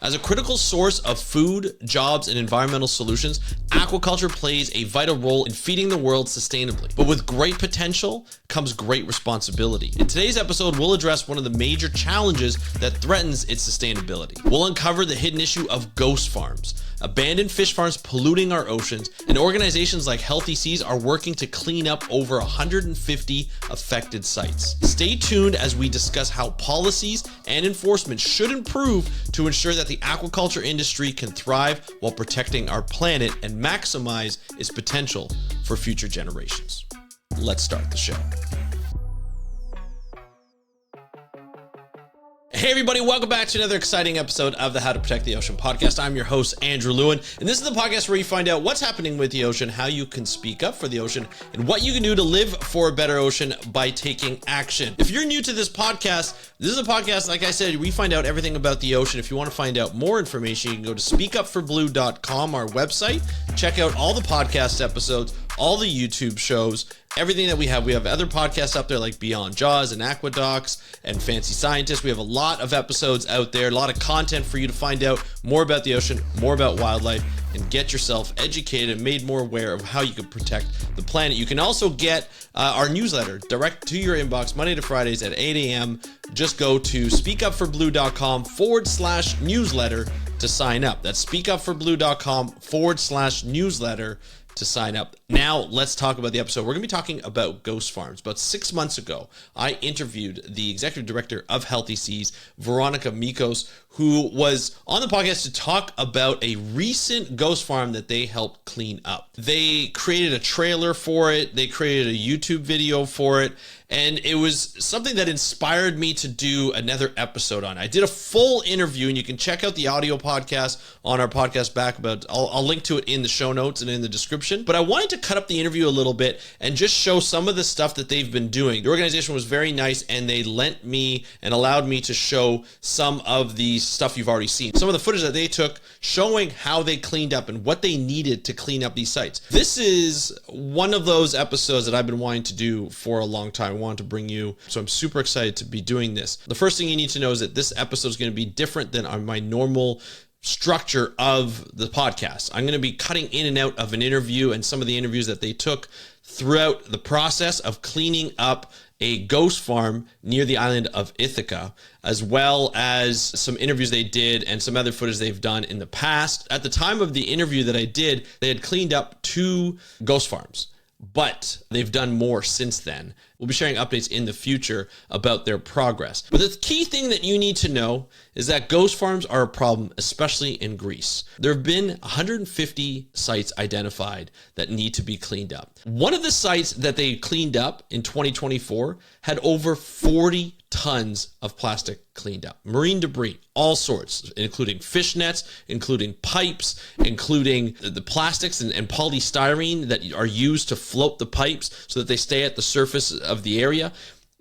As a critical source of food, jobs, and environmental solutions, aquaculture plays a vital role in feeding the world sustainably. But with great potential comes great responsibility. In today's episode, we'll address one of the major challenges that threatens its sustainability. We'll uncover the hidden issue of ghost farms, abandoned fish farms polluting our oceans, and organizations like Healthy Seas are working to clean up over 150 affected sites. Stay tuned as we discuss how policies and enforcement should improve to ensure that the aquaculture industry can thrive while protecting our planet and maximize its potential for future generations. Let's start the show. Hey everybody, welcome back to another exciting episode of the How to Protect the Ocean podcast. I'm your host, Andrew Lewin, and this is the podcast where you find out what's happening with the ocean, how you can speak up for the ocean, and what you can do to live for a better ocean by taking action. If you're new to this is a podcast, like I said, we find out everything about the ocean. If you want to find out more information, you can go to speakupforblue.com, our website, check out all the podcast episodes, all the YouTube shows, everything that we have. We have other podcasts up there like Beyond Jaws and Aquadocs and Fancy Scientists. We have a lot of episodes out there, a lot of content for you to find out more about the ocean, more about wildlife, and get yourself educated and made more aware of how you can protect the planet. You can also get our newsletter direct to your inbox Monday to Fridays at 8 a.m. Just go to speakupforblue.com/newsletter to sign up. That's speakupforblue.com/newsletter to sign up. Now, let's talk about the episode. We're going to be talking about ghost farms. About 6 months ago, I interviewed the executive director of Healthy Seas, Veronica Mikos, who was on the podcast to talk about a recent ghost farm that they helped clean up. They created a trailer for it. They created a YouTube video for it. And it was something that inspired me to do another episode on. I did a full interview, and you can check out the audio podcast on our podcast back. I'll link to it in the show notes and in the description. But I wanted to cut up the interview a little bit and just show some of the stuff that they've been doing. The organization was very nice, and they lent me and allowed me to show some of the stuff you've already seen. Some of the footage that they took showing how they cleaned up and what they needed to clean up these sites. This is one of those episodes that I've been wanting to do for a long time. I wanted to bring you, so I'm super excited to be doing this. The first thing you need to know is that this episode is going to be different than my normal structure of the podcast. I'm going to be cutting in and out of an interview and some of the interviews that they took throughout the process of cleaning up a ghost farm near the island of Ithaca, as well as some interviews they did and some other footage they've done in the past. At the time of the interview that I did, they had cleaned up 2 ghost farms, but they've done more since then. We'll be sharing updates in the future about their progress. But the key thing that you need to know is that ghost farms are a problem, especially in Greece. There have been 150 sites identified that need to be cleaned up. One of the sites that they cleaned up in 2024 had over 40 tons of plastic cleaned up. Marine debris, all sorts, including fish nets, including pipes, including the plastics and polystyrene that are used to float the pipes so that they stay at the surface of the area.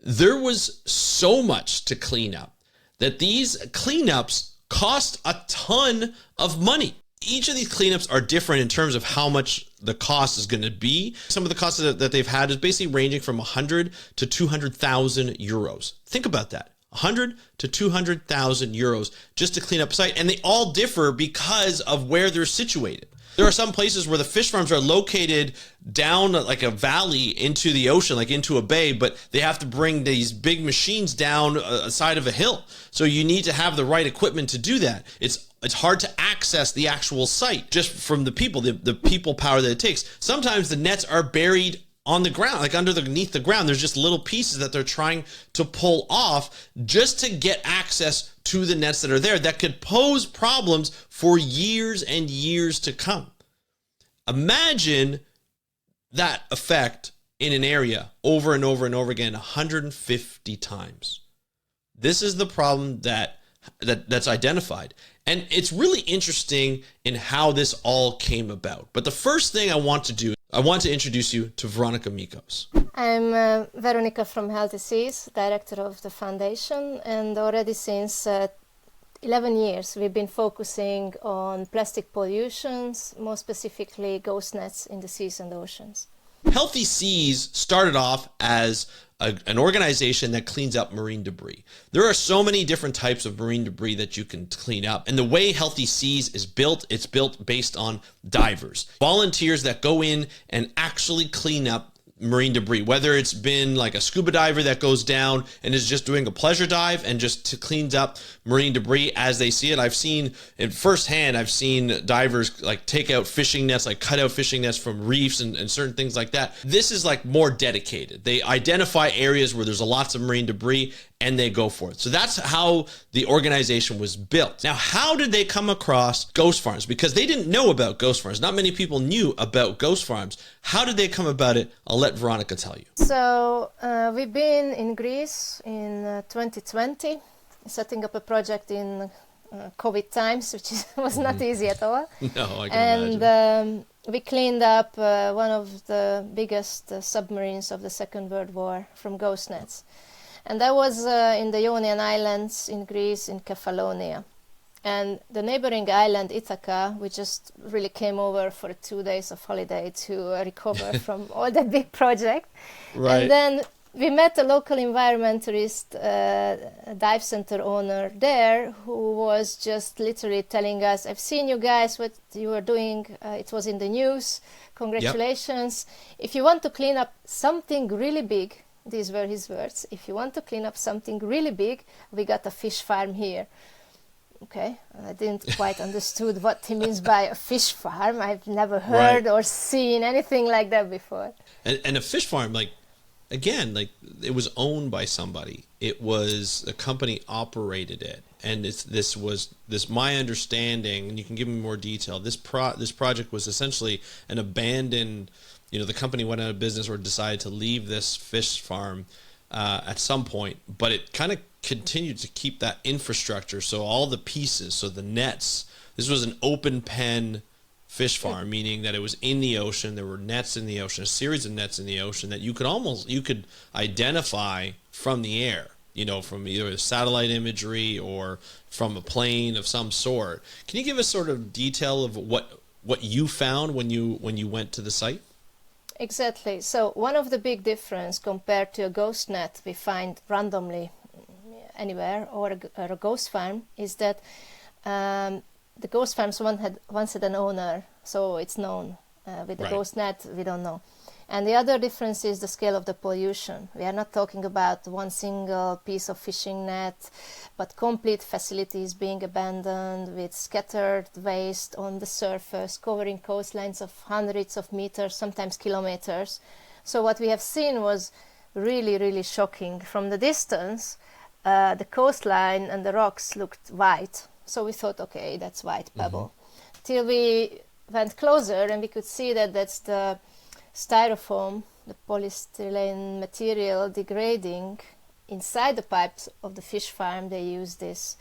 There was so much to clean up that these cleanups cost a ton of money. Each of these cleanups are different in terms of how much the cost is going to be. Some of the costs that they've had is basically ranging from 100 to 200,000 euros. Think about that. 100 to 200,000 euros just to clean up a site. And they all differ because of where they're situated. There are some places where the fish farms are located down like a valley into the ocean, like into a bay, but they have to bring these big machines down a side of a hill. So you need to have the right equipment to do that. It's hard to access the actual site just from the people, the people power that it takes. Sometimes the nets are buried on the ground, like underneath the ground. There's just little pieces that they're trying to pull off just to get access to the nets that are there that could pose problems for years and years to come. Imagine that effect in an area over and over and over again, 150 times. This is the problem that's identified. And it's really interesting in how this all came about. But the first thing I want to introduce you to Veronica Mikos. I'm Veronica from Healthy Seas, director of the foundation, and already since 11 years we've been focusing on plastic pollutions, more specifically ghost nets in the seas and oceans. Healthy Seas started off as an organization that cleans up marine debris. There are so many different types of marine debris that you can clean up. And the way Healthy Seas is built, it's built based on divers, volunteers that go in and actually clean up marine debris, whether it's been like a scuba diver that goes down and is just doing a pleasure dive and just cleans up marine debris as they see it. I've seen in firsthand, I've seen divers like take out fishing nets, like cut out fishing nets from reefs and certain things like that. This is like more dedicated. They identify areas where there's lots of marine debris and they go for it. So that's how the organization was built. Now, how did they come across ghost farms? Because they didn't know about ghost farms. Not many people knew about ghost farms. How did they come about it? I'll let Veronica tell you. So we've been in Greece in 2020, setting up a project in COVID times, which was not easy at all. No, I can imagine. And we cleaned up one of the biggest submarines of the Second World War from ghost nets. And that was in the Ionian Islands in Greece, in Kefalonia. And the neighboring island, Ithaca, we just really came over for 2 days of holiday to recover from all that big project. Right. And then we met a local environmentalist, dive center owner there, who was just literally telling us, I've seen you guys, what you were doing. It was in the news. Congratulations. Yep. If you want to clean up something really big, these were his words, if you want to clean up something really big, we got a fish farm here. Okay, I didn't quite understood what he means by a fish farm. I've never heard or seen anything like that before. And a fish farm, like, again, like, it was owned by somebody. It was a company operated it. And this my understanding, and you can give me more detail, this project was essentially an abandoned, the company went out of business or decided to leave this fish farm at some point, but it kind of continued to keep that infrastructure. So all the pieces, so the nets, this was an open pen fish farm, meaning that it was in the ocean. There were nets in the ocean, a series of nets in the ocean that you could identify from the air, from either satellite imagery or from a plane of some sort. Can you give us sort of detail of what you found when you went to the site? Exactly. So one of the big difference compared to a ghost net we find randomly anywhere or a ghost farm is that the ghost farms once had an owner, so it's known. With the ghost net, we don't know. And the other difference is the scale of the pollution. We are not talking about one single piece of fishing net, but complete facilities being abandoned with scattered waste on the surface, covering coastlines of hundreds of meters, sometimes kilometers. So what we have seen was really, really shocking. From the distance, the coastline and the rocks looked white. So we thought, okay, that's white pebble. Till we went closer and we could see that that's the styrofoam, the polystyrene material degrading inside the pipes of the fish farm. They use this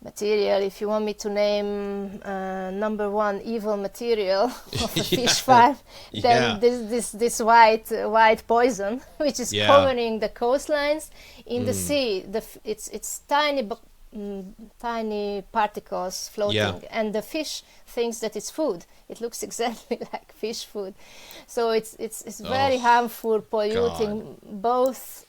material. If you want me to name number one evil material of a fish farm, then this white poison, which is covering the coastlines in the sea. It's tiny particles floating, and the fish thinks that it's food. It looks exactly like fish food, so it's very harmful, polluting both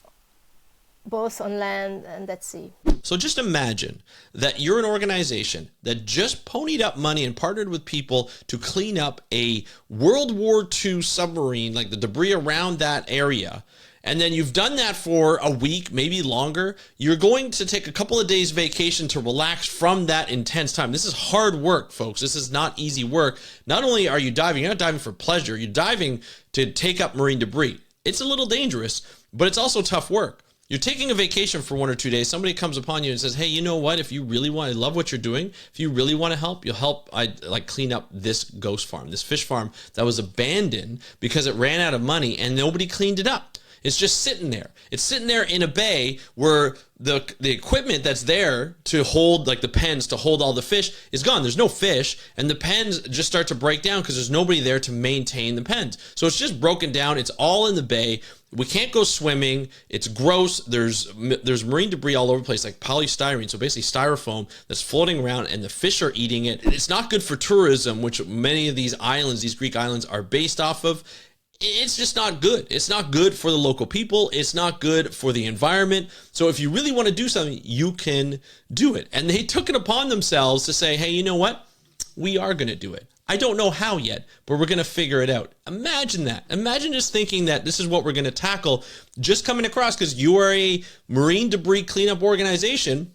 on land and at sea. So just imagine that you're an organization that just ponied up money and partnered with people to clean up a World War II submarine, like the debris around that area. And then you've done that for a week, maybe longer. You're going to take a couple of days vacation to relax from that intense time. This is hard work, folks. This is not easy work. Not only are you diving, you're not diving for pleasure. You're diving to take up marine debris. It's a little dangerous, but it's also tough work. You're taking a vacation for 1 or 2 days. Somebody comes upon you and says, hey, you know what? If you really want, I love what you're doing. If you really want to help, you'll help. I like clean up this ghost farm, this fish farm that was abandoned because it ran out of money and nobody cleaned it up. It's just sitting there. It's sitting there in a bay where the equipment that's there to hold, like the pens to hold all the fish, is gone. There's no fish, and the pens just start to break down because there's nobody there to maintain the pens. So it's just broken down. It's all in the bay. We can't go swimming. It's gross. There's marine debris all over the place, like polystyrene, so basically styrofoam that's floating around, and the fish are eating it. It's not good for tourism, which many of these islands, these Greek islands, are based off of. it's just not good. It's not good for the local people. It's not good for the environment. So if you really want to do something, you can do it. And they took it upon themselves to say, hey, you know what? We are going to do it. I don't know how yet, but we're going to figure it out. Imagine that. Imagine just thinking that this is what we're going to tackle, just coming across because you are a marine debris cleanup organization.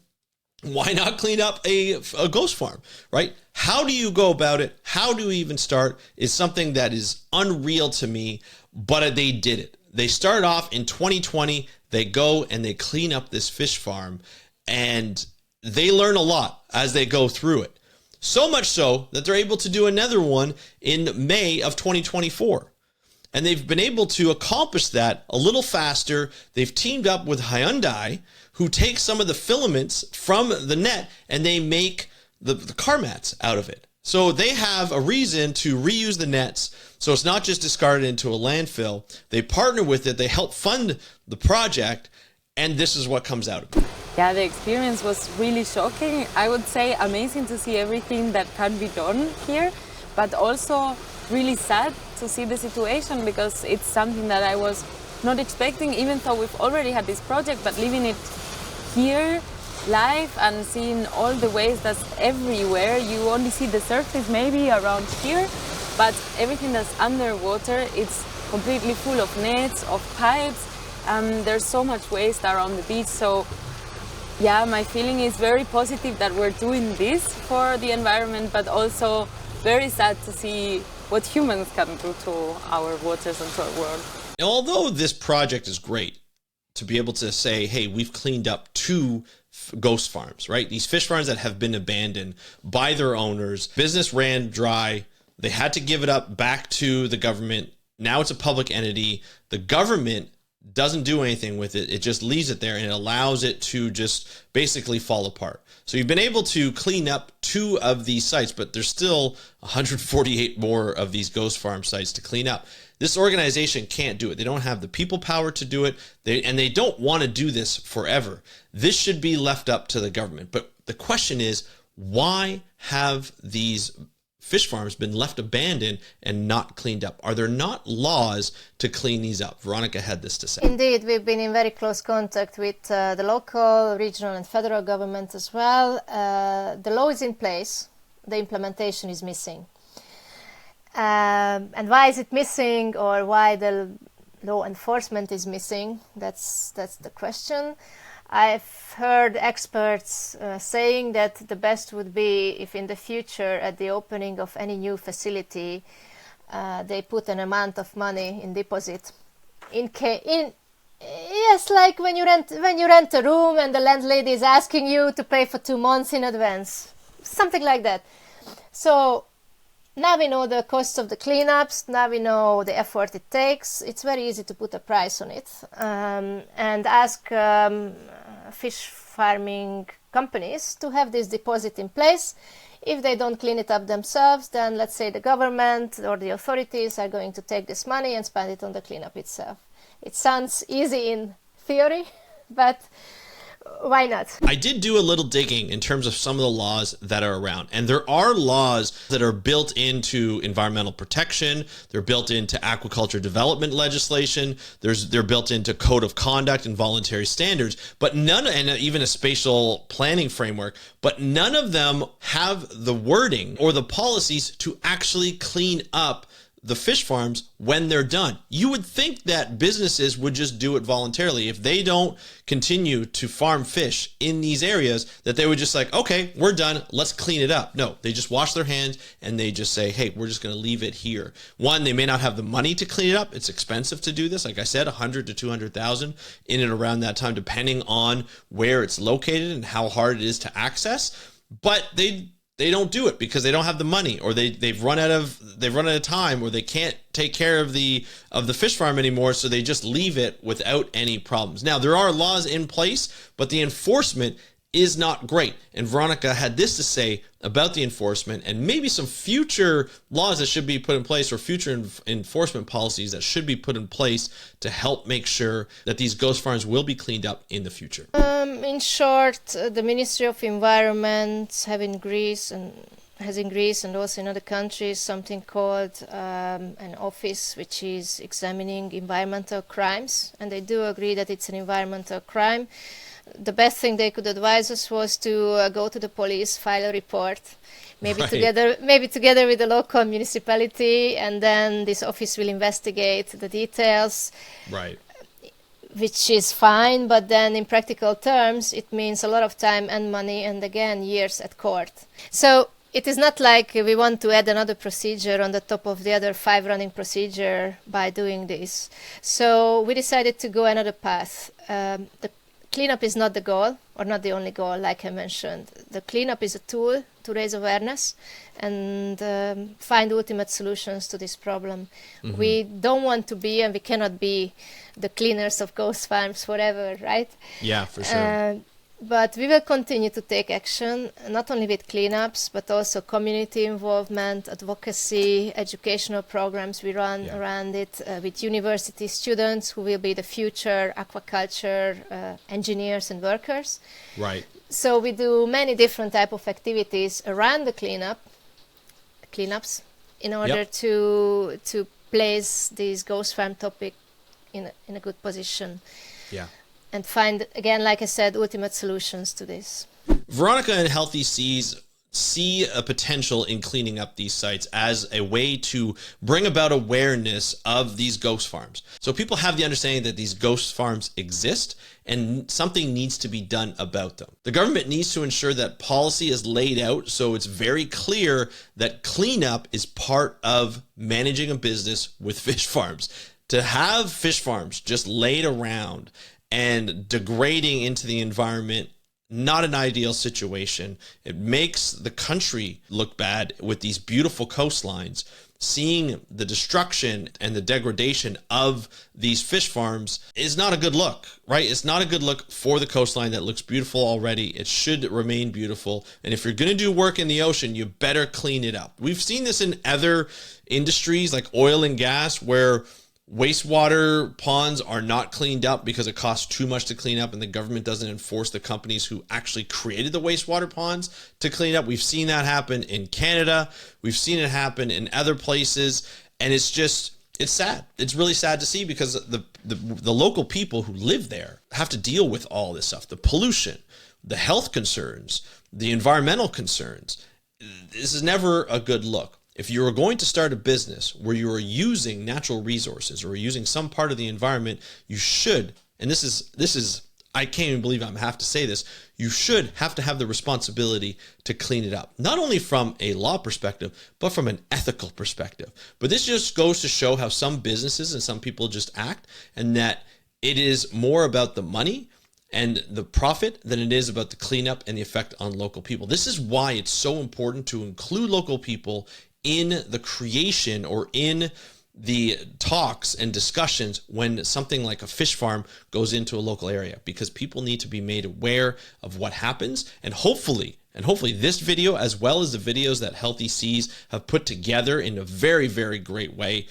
Why not clean up a ghost farm, right? How do you go about it? How do you even start is something that is unreal to me, but they did it. They started off in 2020. They go and they clean up this fish farm, and they learn a lot as they go through it. So much so that they're able to do another one in May of 2024. And they've been able to accomplish that a little faster. They've teamed up with Hyundai, who take some of the filaments from the net and they make the car mats out of it. So they have a reason to reuse the nets. So it's not just discarded into a landfill. They partner with it. They help fund the project. And this is what comes out of it. Yeah, the experience was really shocking. I would say amazing to see everything that can be done here, but also really sad to see the situation because it's something that I was not expecting, even though we've already had this project, but living it here live and seeing all the waste that's everywhere. You only see the surface maybe around here, but everything that's underwater, it's completely full of nets, of pipes. There's so much waste around the beach. So yeah, my feeling is very positive that we're doing this for the environment, but also very sad to see what humans can do to our waters and to our world. Now, although this project is great to be able to say, hey, we've cleaned up 2 ghost farms, right? These fish farms that have been abandoned by their owners. Business ran dry. They had to give it up back to the government. Now it's a public entity. The government doesn't do anything with it. It just leaves it there and it allows it to just basically fall apart. So you've been able to clean up 2 of these sites, but there's still 148 more of these ghost farm sites to clean up. This organization can't do it. They don't have the people power to do it. They don't want to do this forever. This should be left up to the government. But the question is, why have these fish farms been left abandoned and not cleaned up? Are there not laws to clean these up? Veronica had this to say. Indeed, we've been in very close contact with the local, regional and federal government as well. The law is in place, the implementation is missing. And why is it missing, or why the law enforcement is missing? That's the question. I've heard experts saying that the best would be if in the future at the opening of any new facility they put an amount of money in deposit. Yes, like when you rent a room and the landlady is asking you to pay for 2 months in advance, something like that. So now we know the costs of the cleanups, now we know the effort it takes. It's very easy to put a price on it and ask fish farming companies to have this deposit in place. If they don't clean it up themselves, then let's say the government or the authorities are going to take this money and spend it on the cleanup itself. It sounds easy in theory, but why not? I did do a little digging in terms of some of the laws that are around. And there are laws that are built into environmental protection. They're built into aquaculture development legislation. They're built into code of conduct and voluntary standards, but none, and even a spatial planning framework, but none of them have the wording or the policies to actually clean up the fish farms when they're done. You would think that businesses would just do it voluntarily. If they don't continue to farm fish in these areas, that they would just like, okay, we're done, let's clean it up. No, they just wash their hands and they just say, hey, we're just going to leave it here. One, they may not have the money to clean it up. It's expensive to do this. Like I said, 100 to 200,000 in and around that time, depending on where it's located and how hard it is to access. But they don't do it because they don't have the money, or they've run out of time, or they can't take care of the fish farm anymore, so they just leave it without any problems. Now, there are laws in place, but the enforcement is not great. And Veronica had this to say about the enforcement and maybe some future laws that should be put in place, or future enforcement policies that should be put in place to help make sure that these ghost farms will be cleaned up in the future. In short, the Ministry of Environment have in Greece and has in Greece and also in other countries something called an office which is examining environmental crimes, and they do agree that it's an environmental crime. The best thing they could advise us was to go to the police, file a report, maybe together with the local municipality, and then this office will investigate the details. Right. Which is fine, but then in practical terms, it means a lot of time and money, and again, years at court. So it is not like we want to add another procedure on the top of the other 5 running procedure by doing this. So we decided to go another path. The cleanup is not the goal, or not the only goal, like I mentioned. The cleanup is a tool to raise awareness and find ultimate solutions to this problem. Mm-hmm. We don't want to be, and we cannot be, the cleaners of ghost farms forever, right? Yeah, for sure. But we will continue to take action, not only with cleanups, but also community involvement, advocacy, educational programs we run around it, with university students who will be the future aquaculture engineers and workers. Right. So we do many different type of activities around the cleanups, in order to place this ghost farm topic in a good position. Yeah. And find, again, like I said, ultimate solutions to this. Veronica and Healthy Seas see a potential in cleaning up these sites as a way to bring about awareness of these ghost farms. So people have the understanding that these ghost farms exist and something needs to be done about them. The government needs to ensure that policy is laid out so it's very clear that cleanup is part of managing a business with fish farms. To have fish farms just laid around and degrading into the environment, not an ideal situation. It makes the country look bad with these beautiful coastlines. Seeing the destruction and the degradation of these fish farms is not a good look, right? It's not a good look for the coastline that looks beautiful already. It should remain beautiful. And if you're going to do work in the ocean, you better clean it up. We've seen this in other industries like oil and gas, where wastewater ponds are not cleaned up because it costs too much to clean up, and the government doesn't enforce the companies who actually created the wastewater ponds to clean up. We've seen that happen in Canada. We've seen it happen in other places, and it's sad. It's really sad to see, because the local people who live there have to deal with all this stuff, the pollution, the health concerns, the environmental concerns. This is never a good look. If you are going to start a business where you are using natural resources or using some part of the environment, you should, and this is, I can't even believe I have to say this, you should have to have the responsibility to clean it up. Not only from a law perspective, but from an ethical perspective. But this just goes to show how some businesses and some people just act, and that it is more about the money and the profit than it is about the cleanup and the effect on local people. This is why it's so important to include local people in the creation or in the talks and discussions when something like a fish farm goes into a local area, because people need to be made aware of what happens. And hopefully this video, as well as the videos that Healthy Seas have put together in a very, very great way,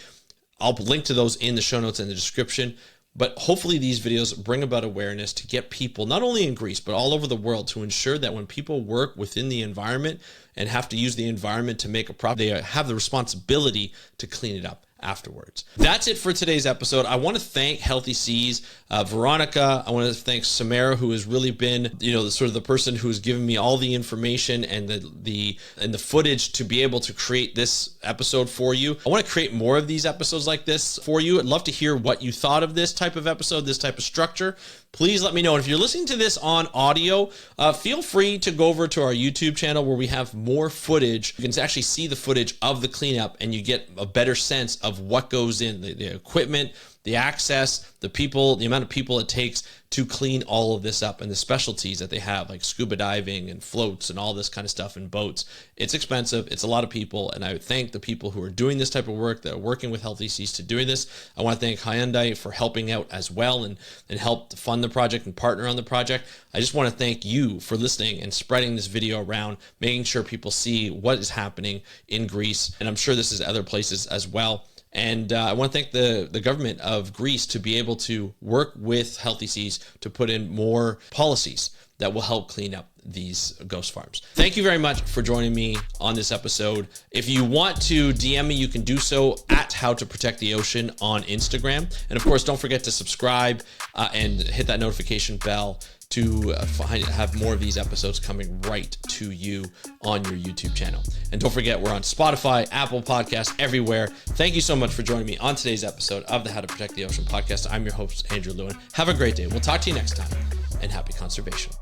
I'll link to those in the show notes and the description. But hopefully these videos bring about awareness to get people, not only in Greece, but all over the world, to ensure that when people work within the environment and have to use the environment to make a profit, they have the responsibility to clean it up afterwards. That's it for today's episode. I want to thank Healthy Seas, Veronica. I want to thank Samara, who has really been, sort of the person who's given me all the information and the footage to be able to create this episode for you. I want to create more of these episodes like this for you. I'd love to hear what you thought of this type of episode, this type of structure. Please let me know. And if you're listening to this on audio, feel free to go over to our YouTube channel where we have more footage. You can actually see the footage of the cleanup, and you get a better sense of what goes in, the equipment, the access, the people, the amount of people it takes to clean all of this up, and the specialties that they have, like scuba diving and floats and all this kind of stuff, and boats. It's expensive. It's a lot of people, and I would thank the people who are doing this type of work, that are working with Healthy Seas to doing this. I want to thank Hyundai for helping out as well and help to fund the project and partner on the project. I just want to thank you for listening and spreading this video around, making sure people see what is happening in Greece, and I'm sure this is other places as well. And I want to thank the government of Greece to be able to work with Healthy Seas to put in more policies that will help clean up these ghost farms. Thank you very much for joining me on this episode. If you want to DM me, you can do so at How to Protect the Ocean on Instagram. And of course, don't forget to subscribe and hit that notification bell to have more of these episodes coming right to you on your YouTube channel. And don't forget, we're on Spotify, Apple Podcasts, everywhere. Thank you so much for joining me on today's episode of the How to Protect the Ocean podcast. I'm your host, Andrew Lewin. Have a great day. We'll talk to you next time, and happy conservation.